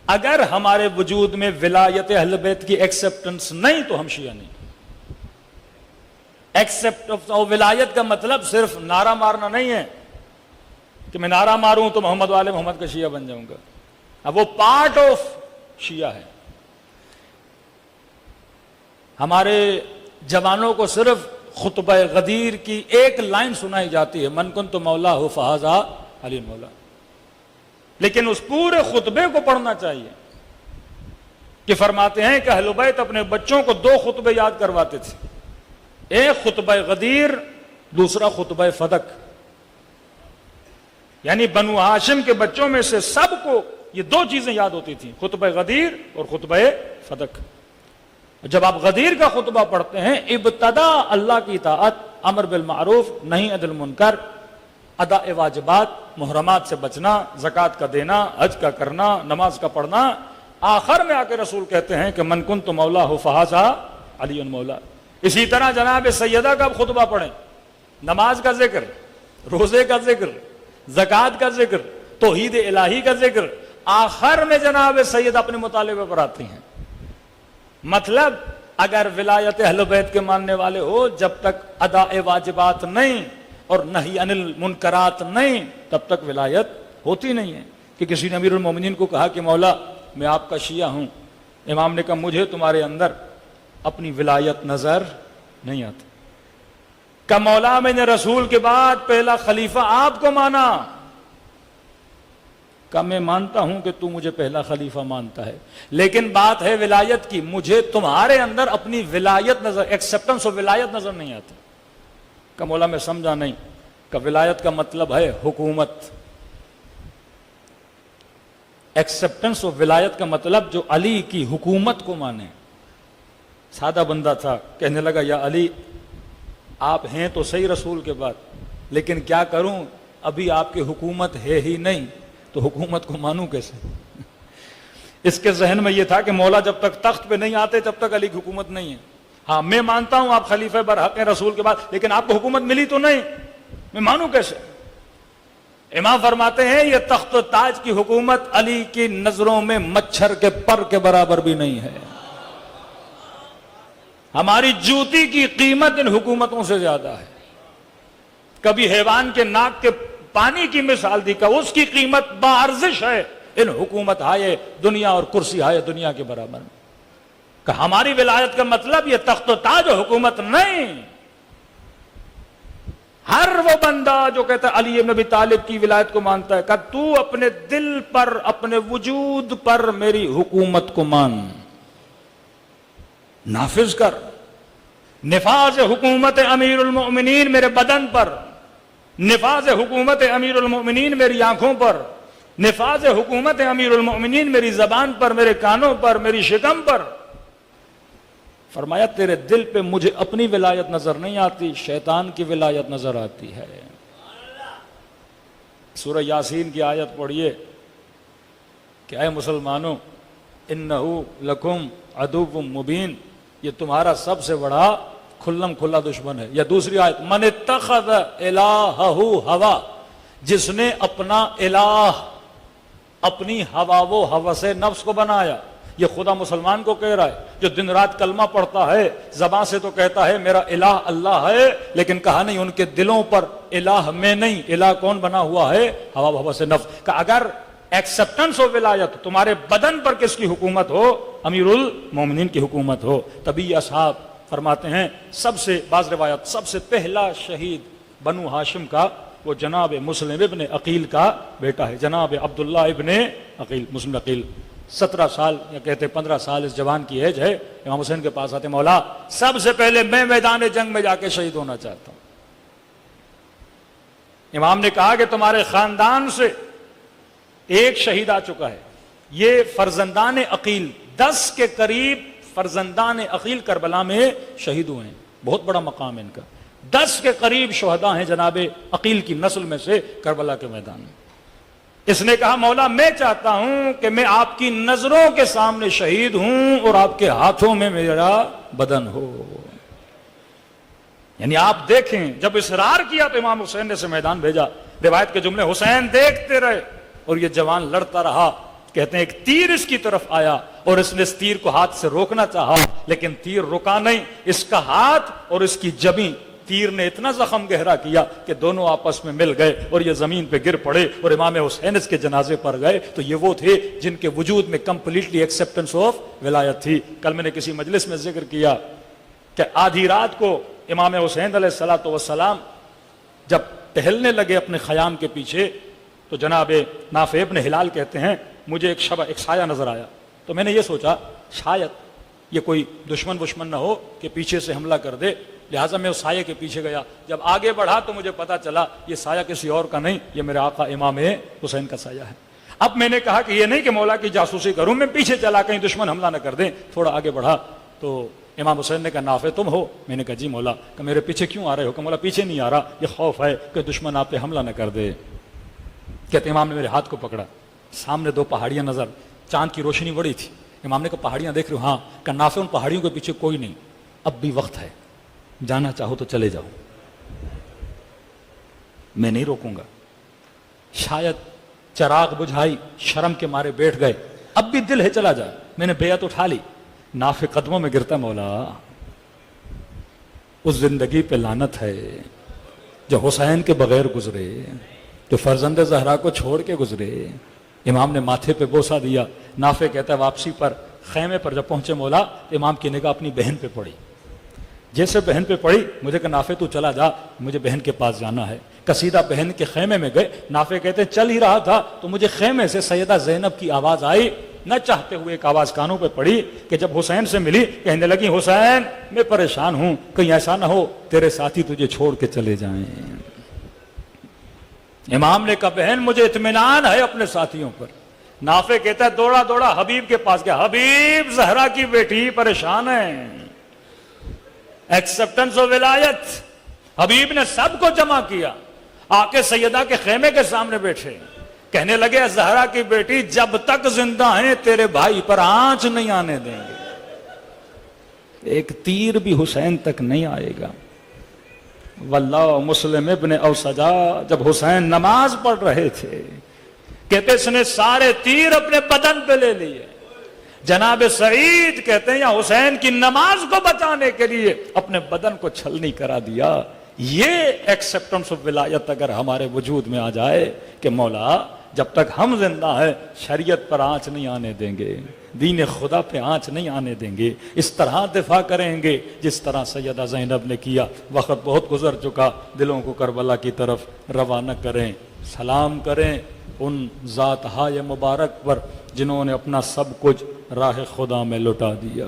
اگر ہمارے وجود میں ولایت اہل بیت کی ایکسپٹنس نہیں تو ہم شیعہ نہیں. ایکسپٹ ولایت کا مطلب صرف نعرہ مارنا نہیں ہے کہ میں نعرہ ماروں تو محمد والے محمد کا شیعہ بن جاؤں گا. اب وہ پارٹ آف شیعہ ہے. ہمارے جوانوں کو صرف خطبہ غدیر کی ایک لائن سنائی جاتی ہے، من کنت مولا ہو فہذا علی مولا، لیکن اس پورے خطبے کو پڑھنا چاہیے. کہ فرماتے ہیں کہ اہل بیت اپنے بچوں کو 2 خطبے یاد کرواتے تھے، ایک خطبہ غدیر، دوسرا خطبہ فدق. یعنی بنو ہاشم کے بچوں میں سے سب کو یہ 2 چیزیں یاد ہوتی تھیں، خطبہ غدیر اور خطبہ فدق. جب آپ غدیر کا خطبہ پڑھتے ہیں، ابتدا اللہ کی اطاعت، امر بالمعروف نہی عن المنکر، ادا واجبات، محرمات سے بچنا، زکوٰۃ کا دینا، حج کا کرنا، نماز کا پڑھنا. آخر میں آ کے رسول کہتے ہیں کہ من کنت مولا ہو فہذا علی مولا. اسی طرح جناب سیدہ کا خطبہ پڑھیں، نماز کا ذکر، روزے کا ذکر، زکوٰۃ کا ذکر، توحید الہی کا ذکر، آخر میں جناب سید اپنے مطالبے پر آتی ہیں. مطلب اگر ولایت اہل بیت کے ماننے والے ہو، جب تک ادا واجبات نہیں اور نہی عن المنکرات نہیں، تب تک ولایت ہوتی نہیں ہے. کہ کسی نے امیر المومنین کو کہا کہ مولا میں آپ کا شیعہ ہوں، امام نے کہا مجھے تمہارے اندر اپنی ولایت نظر نہیں آتی. کہ مولا میں نے رسول کے بعد پہلا خلیفہ آپ کو مانا. کہ میں مانتا ہوں کہ تو مجھے پہلا خلیفہ مانتا ہے، لیکن بات ہے ولایت کی، مجھے تمہارے اندر اپنی ولایت نظر، ایکسپٹنس آف ولایت نظر نہیں آتی. کہ مولا میں سمجھا نہیں. کہ ولایت کا مطلب ہے حکومت. ایکسپٹنس آف ولایت کا مطلب جو علی کی حکومت کو مانے. سادہ بندہ تھا، کہنے لگا یا علی آپ ہیں تو صحیح رسول کے بعد، لیکن کیا کروں، ابھی آپ کی حکومت ہے ہی نہیں، تو حکومت کو مانوں کیسے. اس کے ذہن میں یہ تھا کہ مولا جب تک تخت پہ نہیں آتے جب تک علی کی حکومت نہیں ہے. ہاں میں مانتا ہوں آپ خلیفہ برحق ہیں رسول کے بعد، لیکن آپ کو حکومت ملی تو نہیں، میں مانوں کیسے. امام فرماتے ہیں یہ تخت و تاج کی حکومت علی کی نظروں میں مچھر کے پر کے برابر بھی نہیں ہے. ہماری جوتی کی قیمت ان حکومتوں سے زیادہ ہے. کبھی حیوان کے ناک کے پانی کی مثال دی کہ اس کی قیمت بارزش ہے ان حکومت ہائے دنیا اور کرسی ہائے دنیا کے برابر میں. کہ ہماری ولایت کا مطلب یہ تخت و تاج و حکومت نہیں. ہر وہ بندہ جو کہتا ہے علی بن ابی طالب کی ولایت کو مانتا ہے، کہ تو اپنے دل پر، اپنے وجود پر میری حکومت کو مان، نافذ کر. نفاذ حکومت امیر المؤمنین میرے بدن پر، نفاذ حکومت امیر المؤمنین میری آنکھوں پر، نفاذ حکومت امیر المؤمنین میری زبان پر، میرے کانوں پر، میری شکم پر. فرمایا تیرے دل پہ مجھے اپنی ولایت نظر نہیں آتی، شیطان کی ولایت نظر آتی ہے. سورہ یاسین کی آیت پڑھیے کہ اے مسلمانوں انہو لکم عدو مبین، یہ تمہارا سب سے بڑا کھلم کھلا دشمن ہے. یا دوسری آیت من اتخذ الہہ ہوا، جس نے اپنا الہ اپنی ہوا و ہوس نفس کو بنایا. یہ خدا مسلمان کو کہہ رہا ہے جو دن رات کلمہ پڑھتا ہے، زبان سے تو کہتا ہے میرا الہ اللہ ہے، لیکن کہا نہیں ان کے دلوں پر الہ میں نہیں. الہ کون بنا ہوا ہے؟ ہوا و ہوس نفس. کہ اگر ایکسپٹنس ہو ولایت، تمہارے بدن پر کس کی حکومت ہو؟ امیر المومنین کی حکومت ہو. تبھی اصحاب فرماتے ہیں سب سے، بعض روایت سب سے پہلا شہید بنو ہاشم کا وہ جناب مسلم ابن عقیل کا بیٹا ہے، جناب عبداللہ ابن عقیل. مسلم عقیل 17 سال یا کہتے 15 سال اس جوان کی ایج ہے. امام حسین کے پاس آتے، مولا سب سے پہلے میں میدان جنگ میں جا کے شہید ہونا چاہتا ہوں. امام نے کہا کہ تمہارے خاندان سے ایک شہید آ چکا ہے. یہ فرزندان عقیل 10 کے قریب فرزندان عقیل کربلا میں شہید ہوئے ہیں. بہت بڑا مقام ہے ان کا. 10 کے قریب شہداء ہیں جناب عقیل کی نسل میں سے کربلا کے میدان میں. اس نے کہا مولا میں چاہتا ہوں کہ میں آپ کی نظروں کے سامنے شہید ہوں اور آپ کے ہاتھوں میں میرا بدن ہو. یعنی آپ دیکھیں جب اصرار کیا تو امام حسین نے سے میدان بھیجا. روایت کے جملے حسین دیکھتے رہے اور یہ جوان لڑتا رہا. کہتے ہیں ایک تیر اس کی طرف آیا اور اس نے اس تیر کو ہاتھ سے روکنا چاہا لیکن تیر رکا نہیں، اس کا ہاتھ اور اس کی جبیں تیر نے اتنا زخم گہرا کیا کہ دونوں آپس میں مل گئے اور یہ زمین پہ گر پڑے اور امام حسین اس کے جنازے پر گئے۔ تو یہ وہ تھے جن کے وجود میں کمپلیٹلی ایکسیپٹنس آف ولایت تھی۔ کل میں نے کسی مجلس میں ذکر کیا کہ آدھی رات کو امام حسین علیہ الصلوۃ والسلام جب ٹہلنے لگے اپنے خیام کے پیچھے تو جناب نافع ابن ہلال کہتے ہیں مجھے ایک سایہ نظر آیا، تو میں نے یہ سوچا شاید یہ کوئی دشمن نہ ہو کہ پیچھے سے حملہ کر دے، لہٰذا میں اس سایہ کے پیچھے گیا۔ جب آگے بڑھا تو مجھے پتا چلا یہ سایہ کسی اور کا نہیں، یہ میرے آقا امام حسین کا سایہ ہے۔ اب میں نے کہا کہ یہ نہیں کہ مولا کی جاسوسی کروں، میں پیچھے چلا کہیں دشمن حملہ نہ کر دیں۔ تھوڑا آگے بڑھا تو امام حسین نے کہا نافع تم ہو؟ میں نے کہا جی مولا۔ کہ میرے پیچھے کیوں آ رہے ہو؟ کہ مولا پیچھے نہیں آ رہا، یہ خوف ہے کہ دشمن آپ پہ حملہ نہ کر دے۔ کہتے امام نے میرے ہاتھ کو پکڑا، سامنے دو پہاڑیاں نظر، چاند کی روشنی بڑی تھی۔ امام نے کہا پہاڑیاں دیکھ رہے ہو؟ ہاں۔ کہ نافع ان پہاڑیوں کے پیچھے کوئی نہیں، اب بھی وقت ہے، جانا چاہو تو چلے جاؤ، میں نہیں روکوں گا۔ شاید چراغ بجھائی، شرم کے مارے بیٹھ گئے، اب بھی دل ہے چلا جائے۔ میں نے بیعت اٹھا لی، نافع قدموں میں گرتا، مولا اس زندگی پہ لعنت ہے جو حسین کے بغیر گزرے، جو فرزند زہرا کو چھوڑ کے گزرے۔ امام نے ماتھے پہ بوسہ دیا۔ نافع کہتا ہے واپسی پر خیمے پر جب پہنچے مولا تو امام کی نگاہ اپنی بہن پہ پڑی، جیسے بہن پہ پڑی مجھے کہ نافع تو چلا جا، مجھے بہن کے پاس جانا ہے۔ قصیدہ بہن کے خیمے میں گئے۔ نافع کہتے چل ہی رہا تھا تو مجھے خیمے سے سیدہ زینب کی آواز آئی، نہ چاہتے ہوئے ایک آواز کانوں پہ پڑی کہ جب حسین سے ملی کہنے لگی حسین میں پریشان ہوں، کہیں ایسا نہ ہو تیرے ساتھی تجھے چھوڑ کے چلے جائیں۔ امام نے کہا بہن مجھے اطمینان ہے اپنے ساتھیوں پر۔ نافع کہتا ہے دوڑا دوڑا حبیب کے پاس گیا، حبیب زہرا کی بیٹی پریشان ہے، ایکسپٹنس آف ولایت۔ حبیب نے سب کو جمع کیا، آ کے سیدہ کے خیمے کے سامنے بیٹھے، کہنے لگے زہرا کی بیٹی جب تک زندہ ہیں تیرے بھائی پر آنچ نہیں آنے دیں گے، ایک تیر بھی حسین تک نہیں آئے گا۔ واللہ مسلم ابن اوسجا جب حسین نماز پڑھ رہے تھے کہتے اس نے سارے تیر اپنے بدن پہ لے لیے۔ جناب سعید کہتے ہیں یا حسین کی نماز کو بچانے کے لیے اپنے بدن کو چھلنی کرا دیا۔ یہ ایکسپٹنس آف ولایت اگر ہمارے وجود میں آ جائے کہ مولا جب تک ہم زندہ ہیں شریعت پر آنچ نہیں آنے دیں گے، دین خدا پہ آنچ نہیں آنے دیں گے، اس طرح دفاع کریں گے جس طرح سیدہ زینب نے کیا۔ وقت بہت گزر چکا، دلوں کو کربلا کی طرف روانہ کریں، سلام کریں ان ذات ہائے مبارک پر جنہوں نے اپنا سب کچھ راہ خدا میں لٹا دیا۔